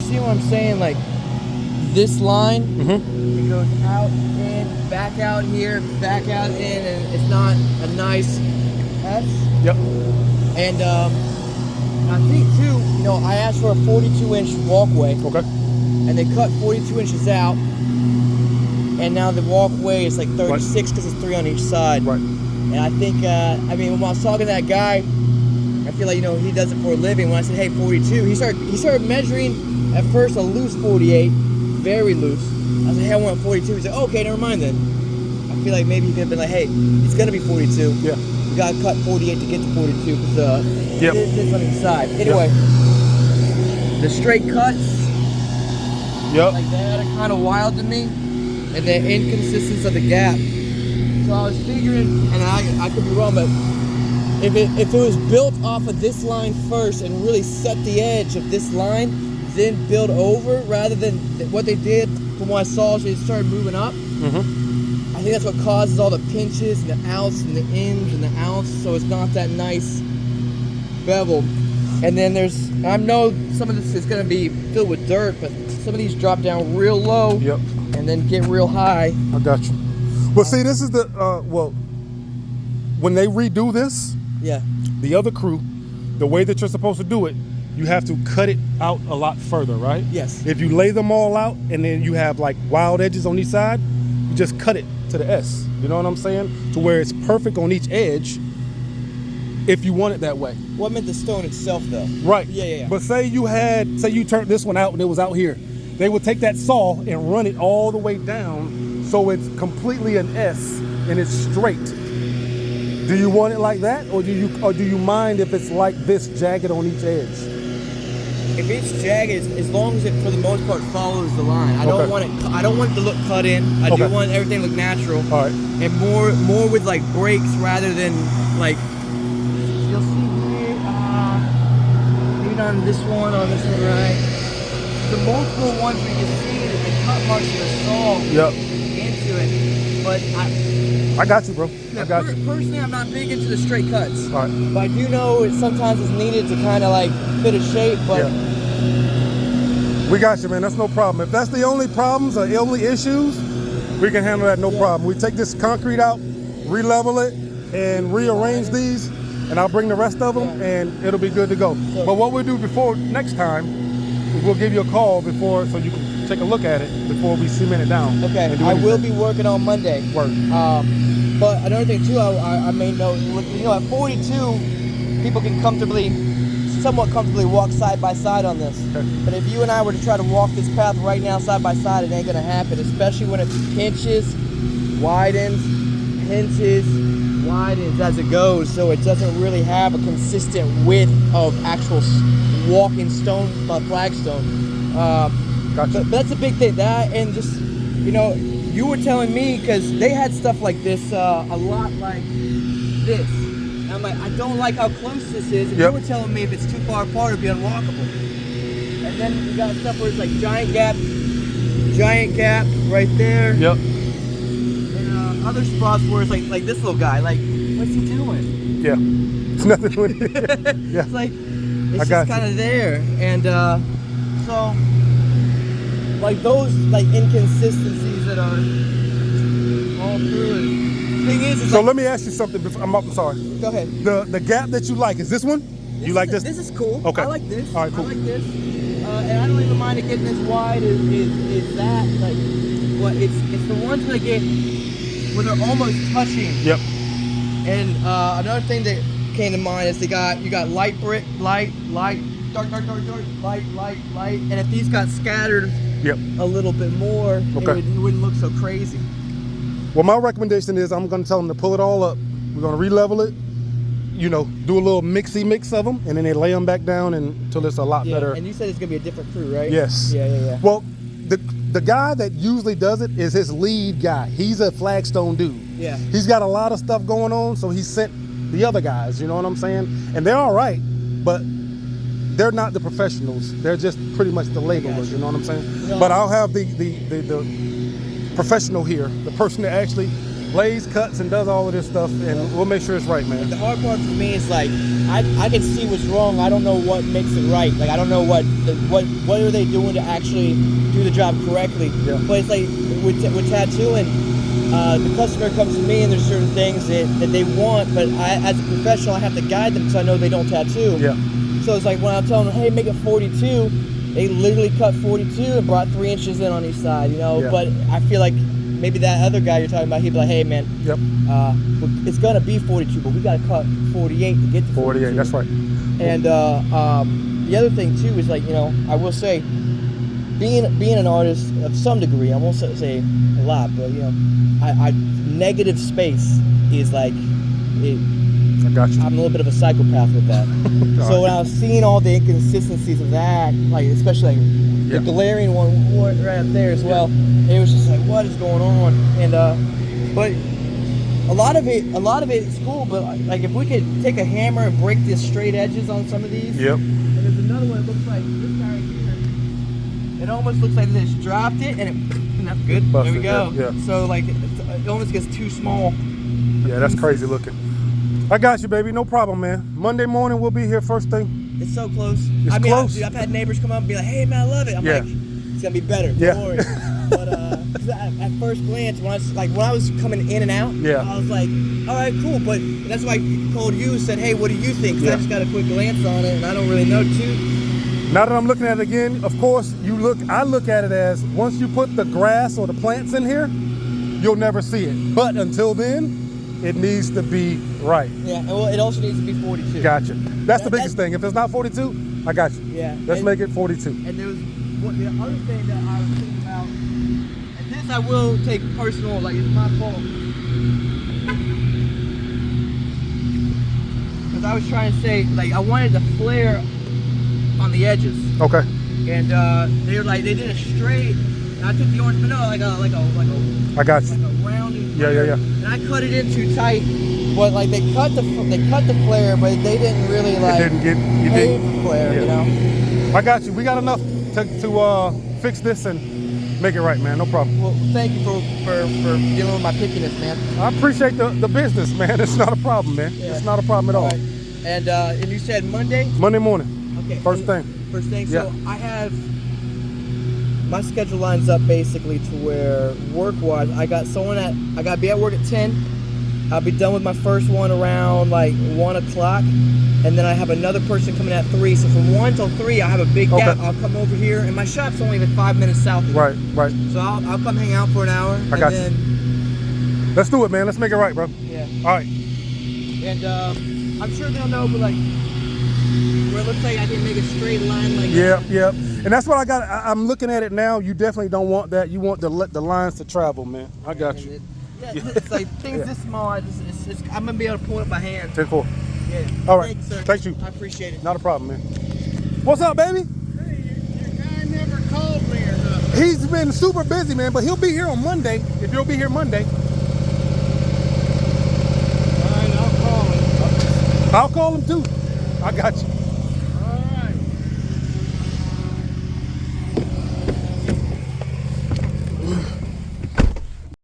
see what I'm saying? Like this line, it goes out in, back out here, back out in, and it's not a nice S. Yep. And I think too, you know, I asked for a 42-inch walkway. Okay. And they cut 42 inches out. And now the walkway is like 36 because it's 3 on each side. Right. And I think, I mean, when I was talking to that guy, I feel like, you know, he does it for a living. When I said, hey, 42, he started measuring at first a loose 48, very loose. I said, hey, I want 42. He's like, okay, never mind then. I feel like maybe he could have been like, hey, it's going to be 42. Yeah. You got to cut 48 to get to 42 because this on each side. Anyway, the straight cuts, like that are kind of wild to me. And the inconsistency of the gap. So I was figuring, and I could be wrong, but if it was built off of this line first and really set the edge of this line, then build over, rather than what they did from what I saw, is they started moving up. I think that's what causes all the pinches and the outs and the ins and the outs, so it's not that nice bevel. And then I know some of this is going to be filled with dirt, but some of these drop down real low. Yep. And then get real high. I got you. Well, see, this is the when they redo this, the other crew, the way that you're supposed to do it, you have to cut it out a lot further, right? Yes. If you lay them all out and then you have like wild edges on each side, you just cut it to the S. You know what I'm saying? To where it's perfect on each edge. If you want it that way. What meant the stone itself, though? Right. Yeah. But say you turned this one out and it was out here. They would take that saw and run it all the way down so it's completely an S and it's straight. Do you want it like that, or do you mind if it's like this, jagged on each edge? If it's jagged, as long as it for the most part follows the line. I don't want it to look cut in. I do want everything to look natural. All right. And more with like breaks rather than like you'll see here. Maybe on this one, right? The multiple ones we can see that the cut marks of the saw into it, but I got you, bro. I got you. Personally, I'm not big into the straight cuts. All right. But I do know it sometimes it's needed to kind of like fit a shape. But we got you, man. That's no problem. If that's the only problems or only issues, we can handle that. No problem. We take this concrete out, re-level it, and rearrange these, and I'll bring the rest of them, and it'll be good to go. But what we'll do before next time, we'll give you a call before, so you can take a look at it before we cement it down. Okay, I will be working on Monday. Work. But another thing too, I may note, you know, at 42, people can somewhat comfortably walk side by side on this. Okay. But if you and I were to try to walk this path right now side by side, it ain't gonna happen, especially when it pinches, widens, pinches, widens as it goes, so it doesn't really have a consistent width of actual walking stone, flagstone. Gotcha. But that's a big thing. That, and just, you know, you were telling me, because they had stuff like this, a lot like this. And I'm like, I don't like how close this is. And you were telling me if it's too far apart, it'd be unwalkable. And then you got stuff where it's like giant gap right there. Yep. And other spots where it's like this little guy, like, what's he doing? Yeah. It's nothing with it. Yeah. It's like, it's just kind of there. And so, like those like inconsistencies that are all through it. Thing is, so let me ask you something. I'm sorry. Go ahead. The gap that you like, is this one? You like this? This is cool. Okay. I like this. All right, cool. I like this. And I don't even mind it getting as wide as that. Like, what it's the ones that get where they're almost touching. Yep. And another thing that came to mind is you got light brick, light, dark, light. And if these got scattered a little bit more, it wouldn't look so crazy. Well, my recommendation is I'm going to tell them to pull it all up. We're going to re-level it, you know, do a little mix of them, and then they lay them back down until it's a lot better. And you said it's going to be a different crew, right? Yes. Yeah. Well, the guy that usually does it is his lead guy. He's a flagstone dude. Yeah. He's got a lot of stuff going on, so he sent the other guys, you know what I'm saying? And they're all right, but they're not the professionals. They're just pretty much the laborers, you know what I'm saying? No. But I'll have the professional here, the person that actually lays, cuts, and does all of this stuff, and we'll make sure it's right, man. The hard part for me is like I can see what's wrong. I don't know what makes it right. Like I don't know what are they doing to actually do the job correctly. Yeah. But it's like with tattooing, the customer comes to me and there's certain things that they want, but as a professional I have to guide them because I know they don't tattoo. Yeah. So it's like when I'm telling them, hey, make it 42, they literally cut 42 and brought 3 inches in on each side, you know. Yeah. But I feel like maybe that other guy you're talking about, he'd be like, hey man, Yep. it's gonna be 42, but we gotta cut 48 to get to 48. That's right. And the other thing too is like, you know, I will say, being an artist of some degree, I won't say a lot, but you know, I negative space is like, I got you. I'm a little bit of a psychopath with that. So when I was seeing all the inconsistencies of that, like especially like the glaring one right up there as well, it was just like, what is going on? And but a lot of it is cool. But like if we could take a hammer and break the straight edges on some of these. Yep. And there's another one that looks like this guy right here. It almost looks like they just dropped it and it. That's good. Busted, there we go. yeah. So like it almost gets too small. Yeah, that's crazy looking. I got you, baby. No problem, man. Monday morning, we'll be here first thing. It's so close. It's close. Dude, I've had neighbors come up and be like, hey, man, I love it. I'm like, it's going to be better. Yeah. Don't worry. But at first glance, when I was coming in and out, I was like, all right, cool. But that's why I called you and said, hey, what do you think? Because I just got a quick glance on it, and I don't really know, too. Now that I'm looking at it again, of course, I look at it as once you put the grass or the plants in here, you'll never see it. But until then, it needs to be right. Yeah, well, it also needs to be 42. Gotcha. That's the biggest thing. If it's not 42, I got you. Yeah. Let's make it 42. And there was the other thing that I was thinking about, and this I will take personal, like it's my fault. Because I was trying to say, like, I wanted the flare on the edges. Okay. And they were like, they did a straight, and I took the orange, but no, like a I got you. like a rounding Yeah, flare. yeah. And I cut it in too tight, but like they cut the flare, but they didn't really like pave the flare, you know. I got you. We got enough to fix this and make it right, man. No problem. Well, thank you for dealing with my pickiness, man. I appreciate the business, man. It's not a problem, man. Yeah. It's not a problem at all. Right. And you said Monday? Monday morning. Okay. First thing. First thing. Yeah. So I have my schedule lines up basically to where work-wise, I got to be at work at 10. I'll be done with my first one around like 1 o'clock, and then I have another person coming at 3. So from 1 till 3, I have a big gap. I'll come over here, and my shop's only like 5 minutes south of here. Right. So I'll come hang out for an hour. I got you. Let's do it, man. Let's make it right, bro. Yeah. All right. And I'm sure they'll know, but like where it looks like I didn't make a straight line like that. Yeah. And that's what I got. I'm looking at it now. You definitely don't want that. You want to let the lines to travel, man. I got you. It's like things this small. I'm gonna be able to pull it by hand. 10-4. Yeah. All right. Thank you, sir. Thank you. I appreciate it. Not a problem, man. What's up, baby? Hey, your guy never called me or nothing. He's been super busy, man, but he'll be here on Monday. If you'll be here Monday. All right, I'll call him. I'll call him too. I got you.